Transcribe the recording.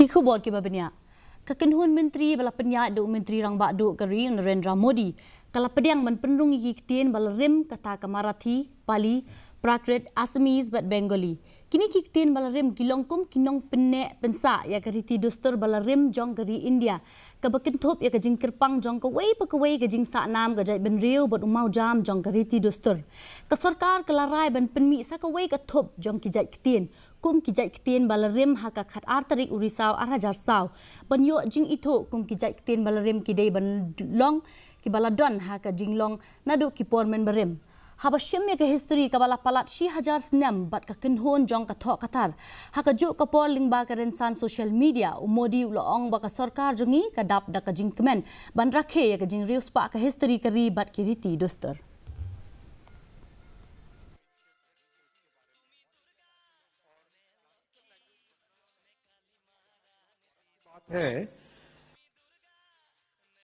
Kikubor ki babenya. Ka Kynhun Myntri bala penyak do Myntri rang bak do kari Narendra Modi. Kala Pdeng man Pynrung iki Ktien bala rim kata ka Marathi, Pali, Prakrit, Assamese bat Bengali. Kini ki Ktien bala rim kilongkum kinong penek pensa ya kariti dostur bala rim jong kari India. Ka bakintop ya ka jing kirpang jong ka wei pa ka wei ka jing sa nam ka jai ben riu bat umau jam jong kariti dostur. Ka Sorkar kelarai ban penmi sa ka wei ka thop jong ki jai Ktien. Kum ki jai Ktien bala rim haka khat artarik urisau arajar sau. Ban yo jing itu kum ki jai Ktien bala rim ki dei ban long ki bala don haka jing long nadu ki por men barim. Haba syemya ke history ka bala palat shi hajar senam bat ka Kynhun jong ka thok katar. Haka juk ka por ling ba ka rensan social media umodi uloong ba ka Sorkar jongi ka dap da ka jing kemen ban rakhe ya ka jing rius pa ka history ka ri bat ki riti dostur. है